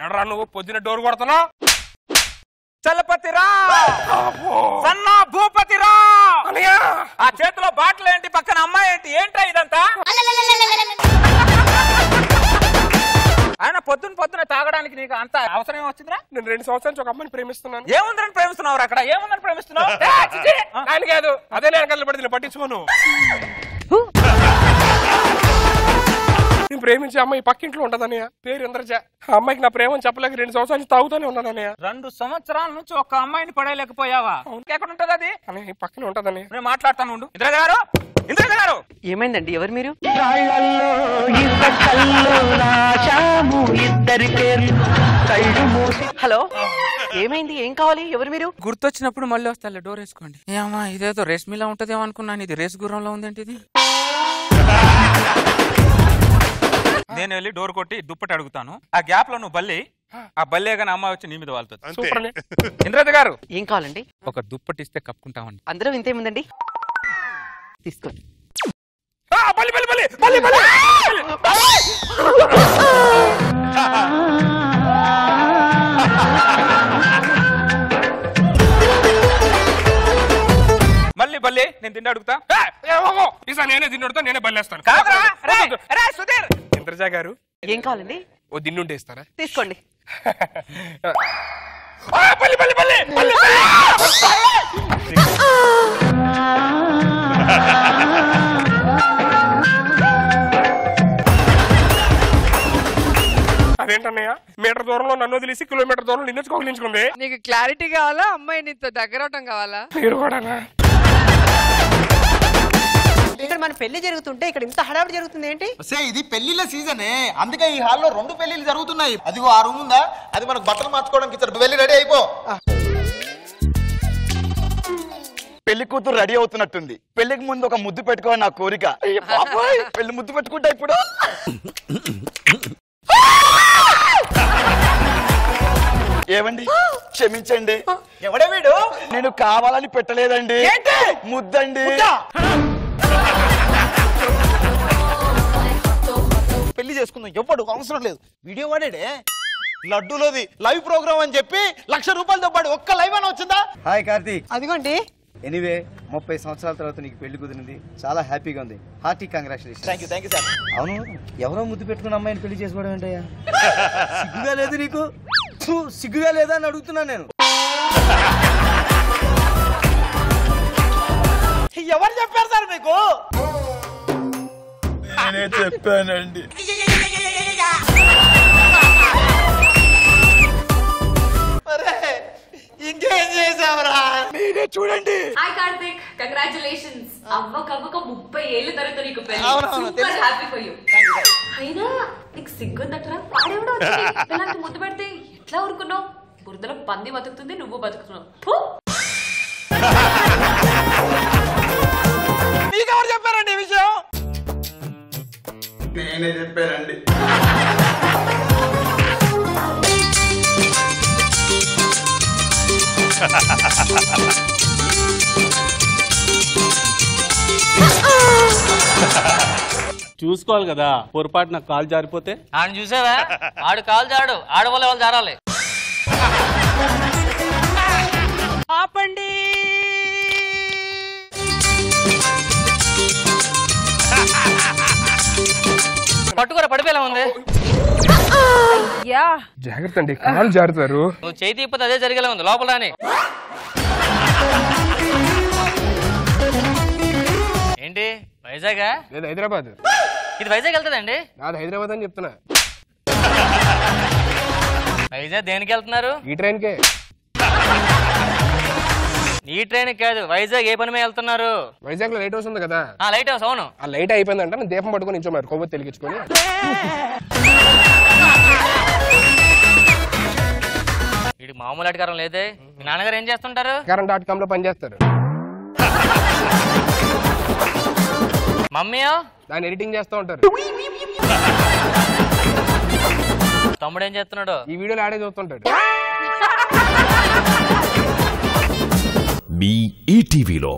ఎడరా నువ్వు పొద్దున డోర్ కొడుతున్నావు? చలపతిరా సన్నా భూపతిరా ఆ చేతిలో బాటిల్ ఏంటి, పక్కన అమ్మాయి ఏంటి, ఏంట్రా ఇదంతా? ఆయన పొద్దున తాగడానికి నీకు అంత అవసరం ఏమొచ్చిందిరా? నేను 2 సంవత్సరాల నుంచి ఒక అమ్మాయిని ప్రేమిస్తున్నాను. ఏముందని ప్రేమిస్తున్నావు? అక్కడ ఏముందని ప్రేమిస్తున్నావు? ఆయన కాదు, అదే నేను కళ్ళు పడితే పట్టించుకోను. నేను ప్రేమించే అమ్మాయి పక్కింట్లో ఉంటదన్నయ్య, పేరు ఇంద్రజ. ఆ అమ్మాయికి నా ప్రేమని చెప్పలేక 2 సంవత్సరాల నుంచి తాగుతూనే ఉన్నానన్నయ్య. 2 సంవత్సరాల నుంచి ఒక అమ్మాయిని పడేయలేకపోయావా? ఎక్కడ ఉంటది అది? అన్నయ్య పక్కనే ఉంటదన్నయ్య. నేను మాట్లాడతాను ఉండు. ఇంద్రజ గారు ఏమైందండి? ఎవరు మీరు? హలో, ఏమైంది? ఏం కావాలి? ఎవరు మీరు? గుర్తొచ్చినప్పుడు మళ్ళీ వస్తా, డోర్ వేసుకోండి. ఏమా ఇదేదో రేస్ మీలా ఉంటదేమో అనుకున్నాను, ఇది రేస్ గుర్రంలో ఉందేంటిది? నేను వెళ్ళి డోర్ కొట్టి దుప్పటి అడుగుతాను. ఆ గ్యాప్ లో నువ్వు బల్లి, ఆ బల్లే గానీ అమ్మాయి వచ్చి నీ మీద వాళ్తుంది. ఇంద్రజ గారు ఏం కావాలండి? ఒక దుప్పటి ఇస్తే కప్పుకుంటామండి. అందరూ ఇంతేముందండి, తీసుకోండి. మళ్ళీ బల్లి నేను తిండి అడుగుతా. ఈసారి నేనే తిన్నడుతా, నేనే బల్లేస్తాను. సుధీర్ ఇంద్రజ గారు ఏం కావాలండి? ఓ దిన్నుంటే ఇస్తారా? తీసుకోండి. అదేంటన్నయ్య, మీటర్ దూరంలో నన్ను వదిలేసి కిలోమీటర్ దూరంలో నిన్ను కౌగిలించుకుంది. నీకు క్లారిటీ కావాలా, అమ్మాయి నీతో దగ్గర అవటం కావాలా? మీరు కూడా ఇక్కడ మన పెళ్లి జరుగుతుంటే ఇక్కడ ఇంత హడావిడి జరుగుతుంది ఏంటి? ఇది పెళ్లిళ్ళ సీజనే, అందుకే ఈ హాల్లో 2 పెళ్లిళ్ళు జరుగుతున్నాయి. అదిగో ఆ రూమ్ ఉందా, అది మనకు బట్టలు మార్చుకోవడానికి ఇచ్చారు. వెళ్ళి రెడీ అయిపో. పెళ్లి కూతురు రెడీ అవుతున్నట్టుంది. పెళ్లికి ముందు ఒక ముద్దు పెట్టుకోవాలి నా కోరిక. పెళ్లి ముద్దు పెట్టుకుంటా ఇప్పుడు. ఏమండి క్షమించండి. ఎవడే వీడు? నేను కావాలని పెట్టలేదండి. ముద్దండి. పెళ్లి చేసుకుందాం, ఎవ్వడు అవసరం లేదు. వీడియో వాడాడే లడ్డూలోది లైవ్ ప్రోగ్రామ్ అని చెప్పి ₹1,00,000 దొబ్బాడు. ఒక్క లైవ్ అని వచ్చిందా? హాయ్ కార్తీక్. అదిగోండి. ఎనీవే 30 సంవత్సరాల తర్వాత నీకు పెళ్లి కుదిరింది, చాలా హ్యాపీగా ఉంది. Hearty congratulation. Thank you sir. అవును, ఎవరో ముద్దు పెట్టుకున్న అమ్మాయిని పెళ్లి చేసుకోవడం ఏంటయ్యా? సిగ్గుగా లేదు నీకు? సిగ్గుగా లేదా అని అడుగుతున్నాను నేను. ఎవరు చెప్పారు సార్ మీకు? నేనే చెప్పానండి. ఇంకేం చేసావరా? మీరే చూడండి. Hi Karthik, congratulations. అవ్వకవ్వక 30 ఏళ్ళ తర్వాత నీకు పెళ్లి. అవునవును, సూపర్ హ్యాపీ ఫర్ యు. అయినా నీకు సిగ్గుందట్రా? వాడేవడో ఇలాంటి ముద్దు పెడితే ఎట్లా ఊరుకున్నావు? బురదలో పంది బతుకుతుంది, నువ్వు బతుకుతున్నావు. మీకెవరు చెప్పారండి ఈ విషయం? నేనే చెప్పానండి. చూసుకోవాలి కదా, పొరపాటు నాకు కాలు జారిపోతే. ఆయన చూసావా, ఆడు కాలు జాడు, ఆడవాళ్ళ వాళ్ళు జారాలి. ఆపండి. పట్టుకోరా, పడిపోయేలా ఉంది. జాగ్రత్త అండి, కాలు జారుతారు. నువ్వు చేయి తిప్పితే అదే జరిగేలా ఉంది. లోపల రాని. ఏంటి వైజాగ్? లేదు హైదరాబాద్. ఇది వైజాగ్ వెళ్తుందండి? నాది హైదరాబాద్ అని చెప్తున్నా. వైజాగ్ దేనికి వెళ్తున్నారు? ఈ ట్రైన్కే. ఈ ట్రైన్ కాదు, వైజాగ్ ఏ పని మీద వెళ్తున్నారు? వైజాగ్ లో లైట్ హౌస్ ఉంది కదా. Light house. అవును, ఆ లైట్ అయిపోయిందంట, నేను దీపం పట్టుకుని నించోమారు, కొవ్వొత్తి వెలిగించుకొని. వీడికి మామూలు అధికారం లేదే. మీ నాన్నగారు ఏం చేస్తుంటారు? Current.com లో పనిచేస్తారు. మమ్మీయో? దాన్ని ఎడిటింగ్ చేస్తూ ఉంటారు. తమ్ముడు ఏం చేస్తున్నాడు? ఈ వీడియోలో ఆడే చూస్తుంటాడు. మీ ఈటీవీలో